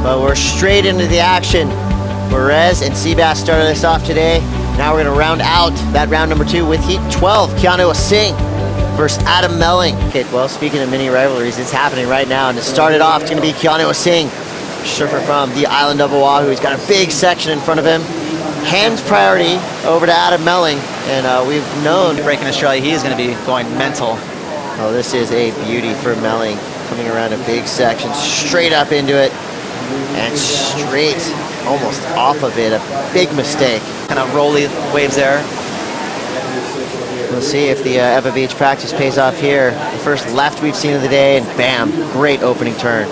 But we're straight into the action. Perez and Seabass started us off today. Now we're gonna round out that round number 2 with Heat 12. Keanu Asing versus Adam Melling. Okay, well, speaking of mini rivalries, it's happening right now. And to start it off, it's gonna be Keanu Asing, surfer from the island of Oahu. He's got a big section in front of him. Hands priority over to Adam Melling. And we've known breaking Australia, he is gonna be going mental. Oh, this is a beauty for Melling. Coming around a big section, straight up into it. And straight, almost off of it, a big mistake. Kind of rolly waves there. We'll see if the Eva Beach practice pays off here. The first left we've seen of the day, and bam, great opening turn.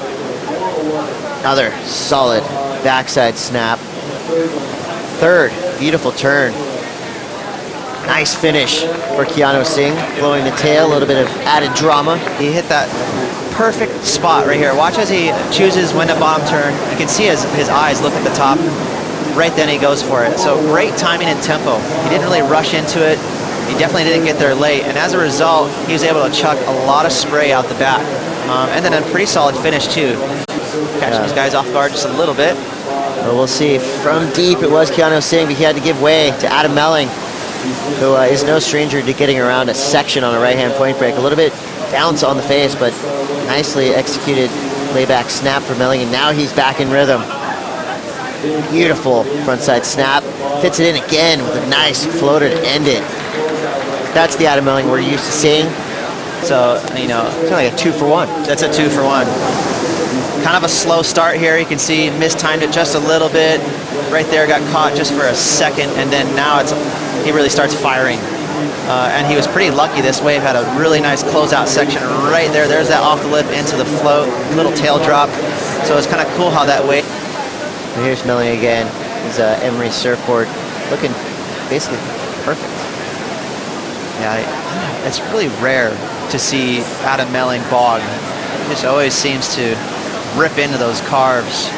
Another solid backside snap. Third, beautiful turn. Nice finish for Keanu Asing, blowing the tail, a little bit of added drama. He hit that perfect spot right here. Watch as he chooses when to bottom turn. You can see his eyes look at the top. Right then he goes for it. So great timing and tempo. He didn't really rush into it. He definitely didn't get there late. And as a result, he was able to chuck a lot of spray out the back. And then a pretty solid finish too. Catching these guys off guard just a little bit. Well, we'll see. From deep it was Keanu Asing, but he had to give way to Adam Melling, who is no stranger to getting around a section on a right-hand point break. A little bit bounce on the face, but nicely executed layback snap for Melling, and now he's back in rhythm. Beautiful frontside snap. Fits it in again with a nice floater to end it. That's the Adam Melling we're used to seeing. So, you know, it's kind of like a 2-for-1. That's a 2-for-1. Kind of a slow start here. You can see mistimed it just a little bit. Right there, got caught just for a second, and then now he really starts firing. And he was pretty lucky. This wave had a really nice closeout section right there. There's that off the lip into the float, little tail drop. So it's kind of cool how that wave. And here's Melling again. His Emery surfboard looking basically perfect. Yeah, it's really rare to see Adam Melling bog. He just always seems to rip into those carves.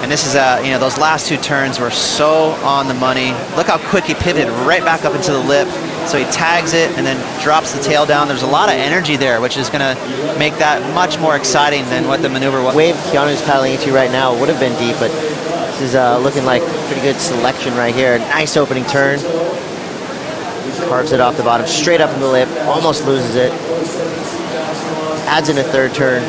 And this is, you know, those last 2 turns were so on the money. Look how quick he pivoted right back up into the lip. So he tags it and then drops the tail down. There's a lot of energy there, which is going to make that much more exciting than what the maneuver was. Wave Keanu's paddling into right now would have been deep, but this is looking like pretty good selection right here. Nice opening turn. Carves it off the bottom, straight up in the lip, almost loses it. Adds in a third turn.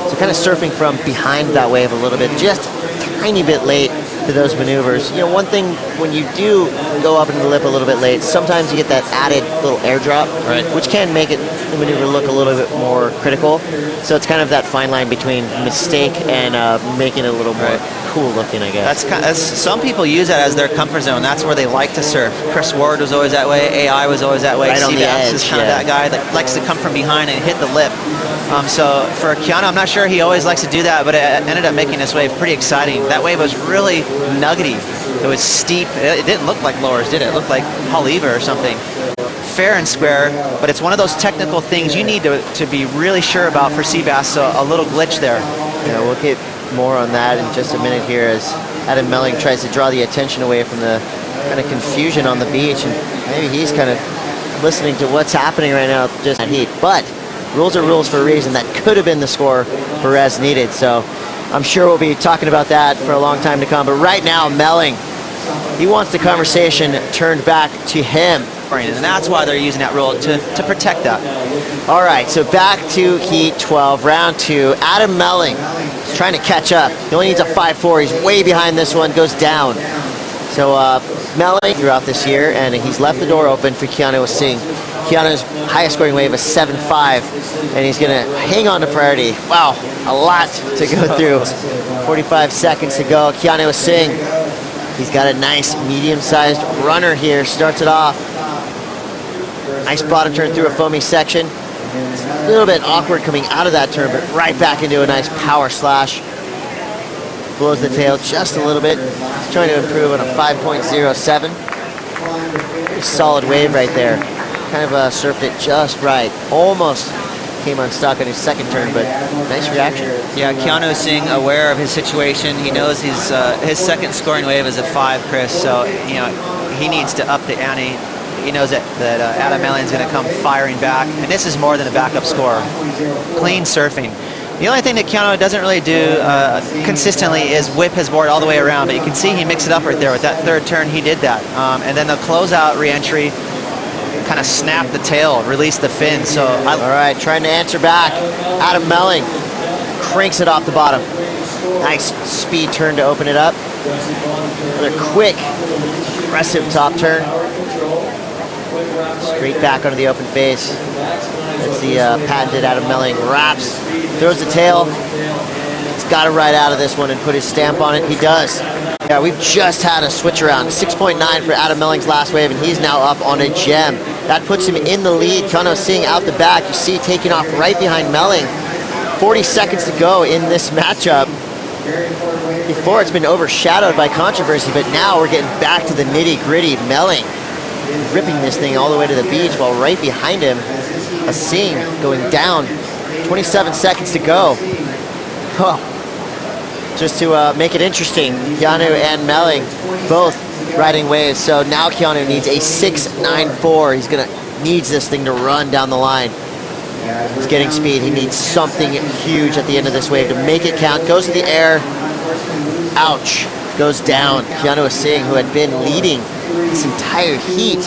So kind of surfing from behind that wave a little bit, just a tiny bit late to those maneuvers. You know, one thing, when you do go up into the lip a little bit late, sometimes you get that added little airdrop, right, which can make the maneuver look a little bit more critical. So it's kind of that fine line between mistake and making it a little more cool looking, I guess. That's some people use that as their comfort zone. That's where they like to surf. Chris Ward was always that way. AI was always that way. Right on the edge, is kind of that guy that likes to come from behind and hit the lip. So for Keanu, I'm not sure he always likes to do that, but it ended up making this wave pretty exciting. That wave was really nuggety. It was steep. It didn't look like lowers, did it? It looked like Haleiwa or something. Fair and square, but it's one of those technical things you need to be really sure about for Seabass, so a little glitch there. Yeah, we'll get more on that in just a minute here as Adam Melling tries to draw the attention away from the kind of confusion on the beach, and maybe he's kind of listening to what's happening right now, just at heat. But rules are rules for a reason. That could have been the score Perez needed, so I'm sure we'll be talking about that for a long time to come. But right now, Melling, he wants the conversation turned back to him. And that's why they're using that rule, to protect that. All right, so back to Heat 12, round 2. Adam Melling is trying to catch up. He only needs a 5-4. He's way behind this one, goes down. So Melling throughout this year, and he's left the door open for Keanu Asing. Keanu's highest scoring wave is 7.5, and he's gonna hang on to priority. Wow, a lot to go through. 45 seconds to go. Keanu Asing, he's got a nice medium-sized runner here, starts it off. Nice bottom turn through a foamy section. A little bit awkward coming out of that turn, but right back into a nice power slash. Blows the tail just a little bit. He's trying to improve on a 5.07. Very solid wave right there. Kind of surfed it just right. Almost came unstuck on his second turn, but nice reaction. Yeah, Keanu Asing aware of his situation. He knows his second scoring wave is a 5, Chris. So you know he needs to up the ante. He knows that Adam Melling's going to come firing back, and this is more than a backup score. Clean surfing. The only thing that Keanu doesn't really do consistently is whip his board all the way around, but you can see he mixed it up right there with that third turn. He did that, and then the closeout re-entry kind of snapped the tail, released the fin. So all right, trying to answer back. Adam Melling cranks it off the bottom. Nice speed turn to open it up. Another quick, aggressive top turn. Straight back onto the open face. That's the patented Adam Melling. Wraps, throws the tail. He's got to ride out of this one and put his stamp on it. He does. Yeah, we've just had a switch around. 6.9 for Adam Melling's last wave, and he's now up on a gem. That puts him in the lead. Keanu Asing out the back. You see taking off right behind Melling. 40 seconds to go in this matchup. Before it's been overshadowed by controversy, but now we're getting back to the nitty-gritty. Melling ripping this thing all the way to the beach, while right behind him, Asing going down. 27 seconds to go. Oh. Just to make it interesting, Keanu and Melling both riding waves. So now Keanu needs a 6.94. He's needs this thing to run down the line. He's getting speed. He needs something huge at the end of this wave to make it count. Goes to the air. Ouch. Goes down. Keanu Asing, who had been leading this entire heat,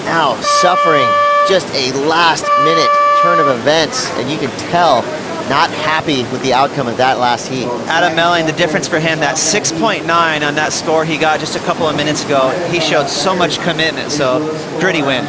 now suffering just a last-minute turn of events, and you can tell not happy with the outcome of that last heat. Adam Melling, the difference for him, that 6.9 on that score he got just a couple of minutes ago, he showed so much commitment, so gritty win.